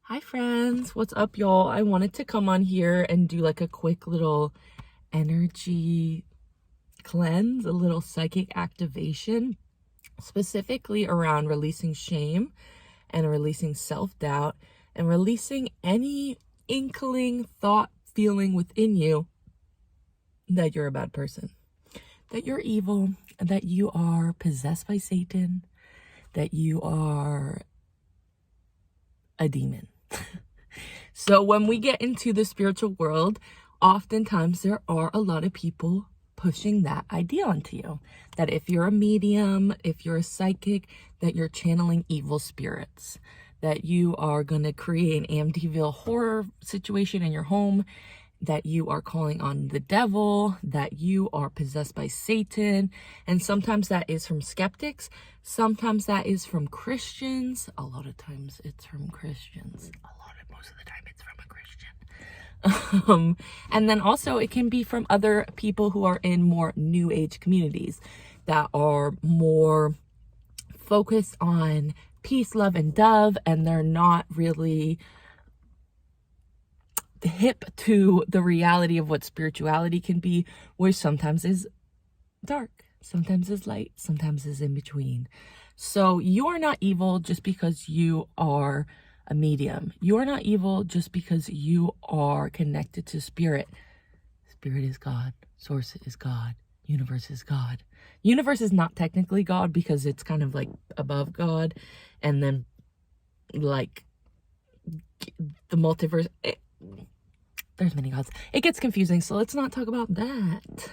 Hi friends, what's up y'all? I wanted to come on here and do like a quick little energy cleanse, a little psychic activation, specifically around releasing shame and releasing self-doubt and releasing any inkling, thought, feeling within you that you're a bad person, that you're evil, that you are possessed by Satan, that you are a demon. So when we get into the spiritual world, oftentimes there are a lot of people pushing that idea onto you, that if you're a medium, if you're a psychic, that you're channeling evil spirits, that you are going to create an Amityville horror situation in your home, that you are calling on the devil, that you are possessed by Satan. And sometimes that is from skeptics. Sometimes that is from Christians. A lot of times it's from Christians. Most of the time it's from a Christian. And then also it can be from other people who are in more new age communities that are more focused on peace, love, and dove, and they're not really hip to the reality of what spirituality can be, which sometimes is dark, sometimes is light, sometimes is in between. So you are not evil just because you are a medium. You are not evil just because you are connected to spirit. Spirit is God. Source is God. Universe is God. Universe is not technically God because it's kind of like above God. And then like the multiverse, there's many gods. It gets confusing. So let's not talk about that.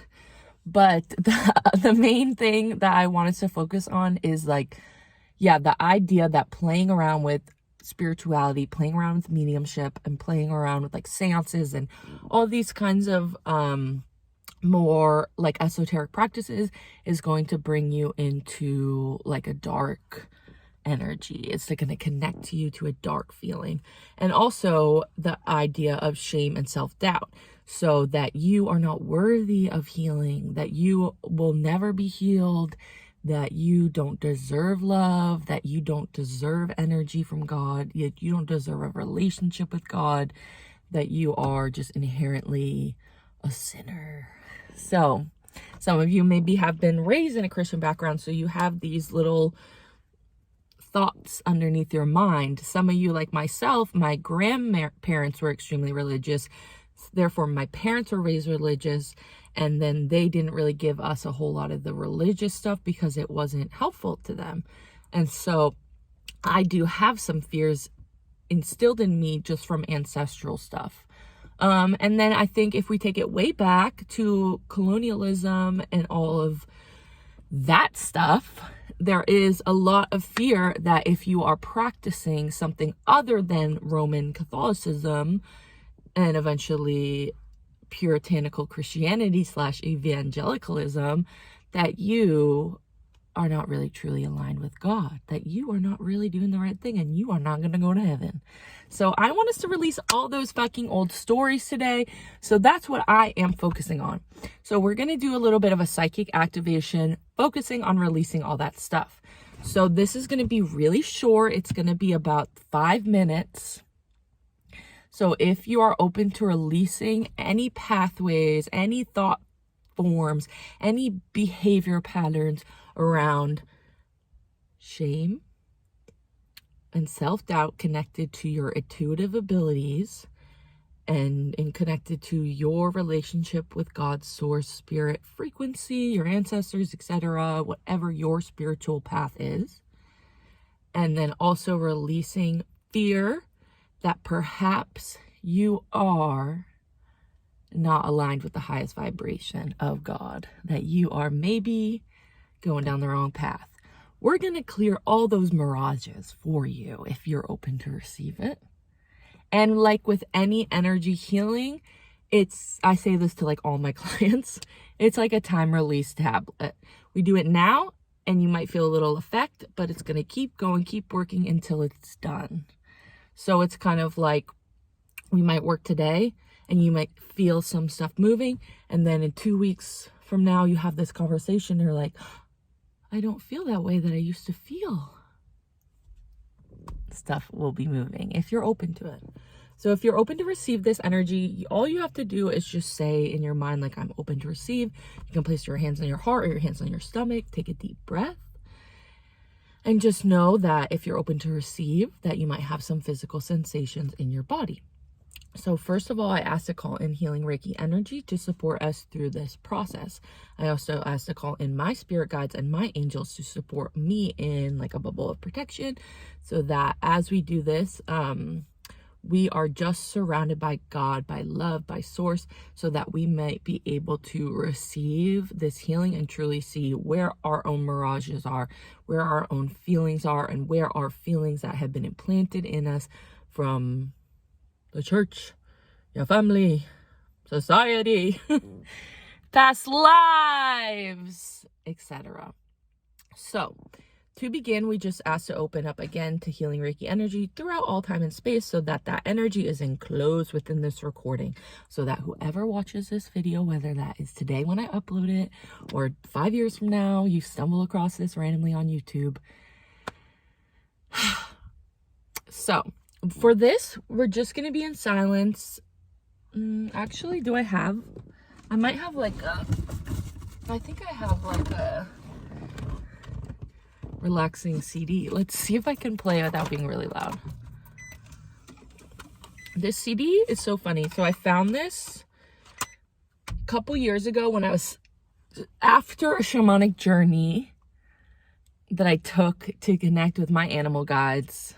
But the main thing that I wanted to focus on is like, yeah, the idea that playing around with spirituality, playing around with mediumship, and playing around with like seances and all these kinds of more like esoteric practices is going to bring you into like a dark energy. It's like going to connect you to a dark feeling. And also the idea of shame and self-doubt, so that you are not worthy of healing, that you will never be healed, that you don't deserve love, that you don't deserve energy from God, yet you don't deserve a relationship with God, that you are just inherently a sinner. So some of you maybe have been raised in a Christian background, so you have these little thoughts underneath your mind. Some of you, like myself, my grandparents were extremely religious. Therefore, my parents were raised religious, and then they didn't really give us a whole lot of the religious stuff because it wasn't helpful to them. And so I do have some fears instilled in me just from ancestral stuff. And then I think if we take it way back to colonialism and all of that stuff, there is a lot of fear that if you are practicing something other than Roman Catholicism and eventually puritanical Christianity / evangelicalism, that you are not really truly aligned with God, that you are not really doing the right thing, and you are not going to go to heaven. So I want us to release all those fucking old stories today. So that's what I am focusing on. So we're going to do a little bit of a psychic activation, focusing on releasing all that stuff. So this is going to be really short. It's going to be about 5 minutes. So if you are open to releasing any pathways, any thought forms, any behavior patterns around shame and self-doubt connected to your intuitive abilities and connected to your relationship with God's source, spirit, frequency, your ancestors, etc., whatever your spiritual path is. And then also releasing fear that perhaps you are not aligned with the highest vibration of God, that you are maybe going down the wrong path. We're going to clear all those mirages for you if you're open to receive it. And like with any energy healing, I say this to like all my clients, it's like a time release tablet. We do it now and you might feel a little effect, but it's going to keep going, keep working until it's done. So it's kind of like we might work today and you might feel some stuff moving, and then in 2 weeks from now you have this conversation and you're like, I don't feel that way that I used to feel. stuff will be moving if you're open to it. So if you're open to receive this energy, all you have to do is just say in your mind, like, I'm open to receive. You can place your hands on your heart or your hands on your stomach. Take a deep breath. And just know that if you're open to receive, that you might have some physical sensations in your body. So first of all, I asked to call in healing Reiki energy to support us through this process. I also asked to call in my spirit guides and my angels to support me in like a bubble of protection, so that as we do this, we are just surrounded by God, by love, by source, so that we might be able to receive this healing and truly see where our own mirages are, where our own feelings are, and where our feelings that have been implanted in us from the church, your family, society, past lives, etc. So to begin, we just ask to open up again to healing Reiki energy throughout all time and space, so that that energy is enclosed within this recording, so that whoever watches this video, whether that is today when I upload it or 5 years from now, you stumble across this randomly on YouTube. So for this, we're just going to be in silence. Actually, I might have like I think I have like a relaxing CD. Let's see if I can play without being really loud. This CD is so funny. So I found this a couple years ago when I was after a shamanic journey that I took to connect with my animal guides,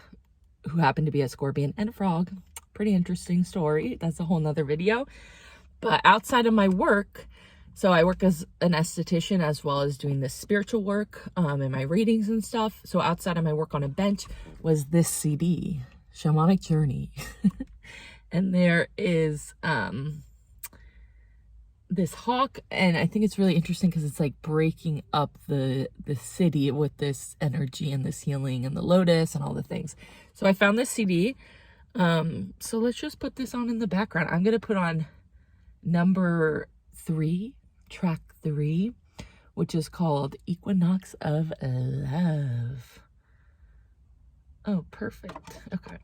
who happened to be a scorpion and a frog. Pretty interesting story. That's a whole nother video. But outside of my work, so I work as an esthetician as well as doing this spiritual work and my readings and stuff. So outside of my work on a bench was this CD, Shamanic Journey. And there is this hawk, and I think it's really interesting because it's like breaking up the city with this energy and this healing and the lotus and all the things. So I found this CD. So let's just put this on in the background. I'm going to put on number 3, track 3, which is called Equinox of Love. Oh, perfect. Okay.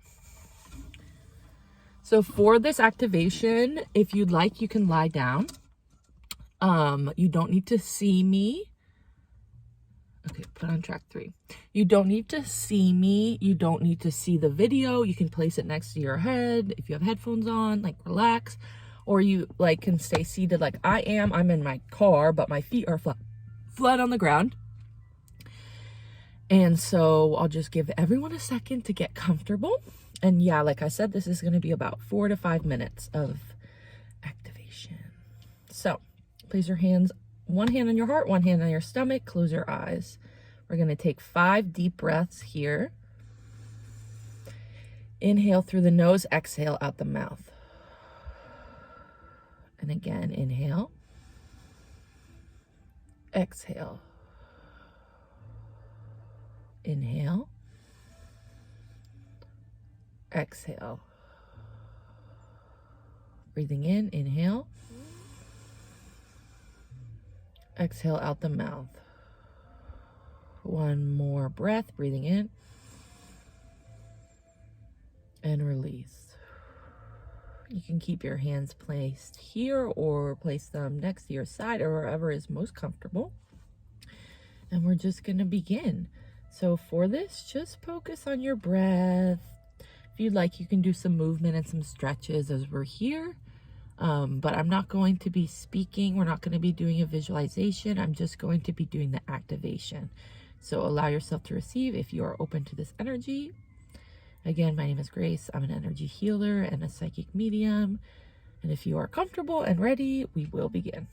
So for this activation, if you'd like, you can lie down. You don't need to see me. Okay, put on track 3. You don't need to see me. You don't need to see the video. You can place it next to your head. If you have headphones on, like, relax. Or you like can stay seated like I am. I'm in my car, but my feet are flat on the ground. And so I'll just give everyone a second to get comfortable. And yeah, like I said, this is going to be about 4 to 5 minutes of activation. So place your hands, one hand on your heart, one hand on your stomach. Close your eyes. We're going to take 5 deep breaths here. Inhale through the nose, exhale out the mouth. And again, inhale, exhale, inhale, exhale. Breathing in, inhale, exhale out the mouth. One more breath, breathing in and release. You can keep your hands placed here or place them next to your side or wherever is most comfortable. And we're just going to begin. So for this, just focus on your breath. If you'd like, you can do some movement and some stretches as we're here. But I'm not going to be speaking. We're not going to be doing a visualization. I'm just going to be doing the activation. So allow yourself to receive if you are open to this energy. Again, my name is Grace. I'm an energy healer and a psychic medium. And if you are comfortable and ready, we will begin.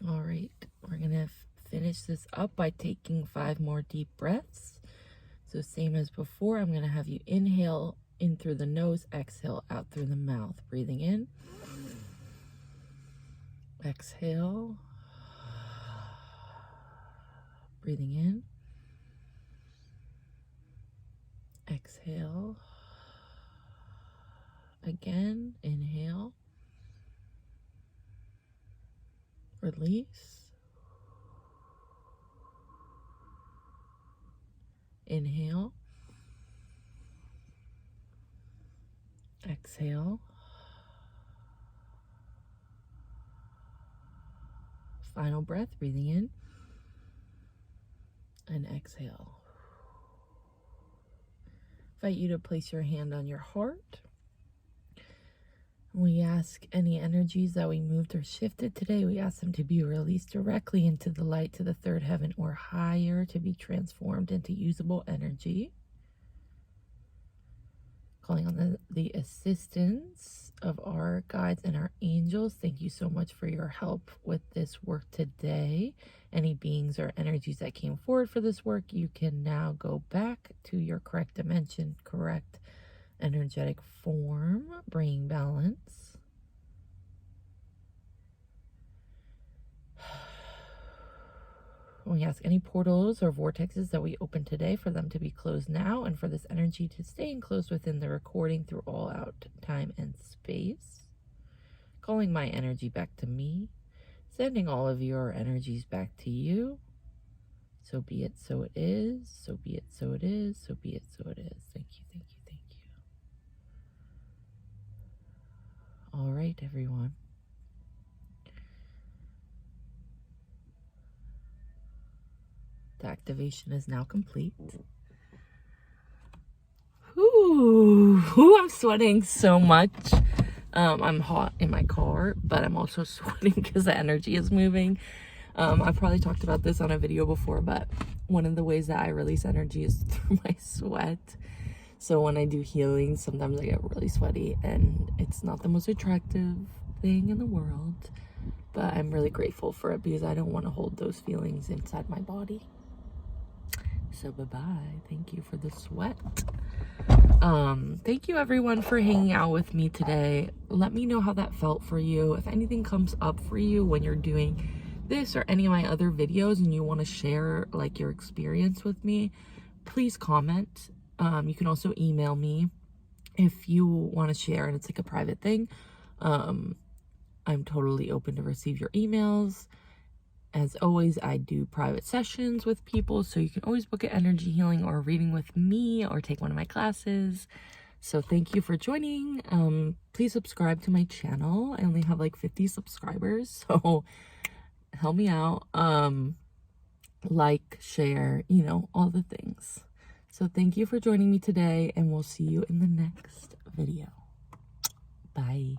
All right, we're gonna finish this up by taking 5 more deep breaths. So same as before, I'm gonna have you inhale in through the nose, exhale out through the mouth. Breathing in, exhale, breathing in, exhale, again, inhale, release, inhale, exhale, final breath, breathing in and exhale. Invite you to place your hand on your heart. We ask any energies that we moved or shifted today, we ask them to be released directly into the light, to the third heaven or higher, to be transformed into usable energy. Calling on the assistance of our guides and our angels. Thank you so much for your help with this work today. Any beings or energies that came forward for this work, you can now go back to your correct dimension, correct energetic form, bringing balance. We ask any portals or vortexes that we open today for them to be closed now, and for this energy to stay enclosed within the recording through all out time and space. Calling my energy back to me, sending all of your energies back to you. So be it, so it is. So be it, so it is. So be it, so it is. Thank you, thank you, thank you. All right, everyone. The activation is now complete. Ooh, I'm sweating so much. I'm hot in my car, but I'm also sweating because the energy is moving. I've probably talked about this on a video before, but one of the ways that I release energy is through my sweat. So when I do healing, sometimes I get really sweaty, and it's not the most attractive thing in the world, but I'm really grateful for it because I don't want to hold those feelings inside my body. So bye-bye. Thank you for the sweat. Thank you everyone for hanging out with me today. Let me know how that felt for you. If anything comes up for you when you're doing this or any of my other videos and you want to share like your experience with me, please comment. You can also email me if you want to share and it's like a private thing. I'm totally open to receive your emails. As always, I do private sessions with people, so you can always book an energy healing or a reading with me or take one of my classes. So thank you for joining. Please subscribe to my channel. I only have like 50 subscribers, so help me out. Like, share, you know, all the things. So thank you for joining me today, and we'll see you in the next video. Bye.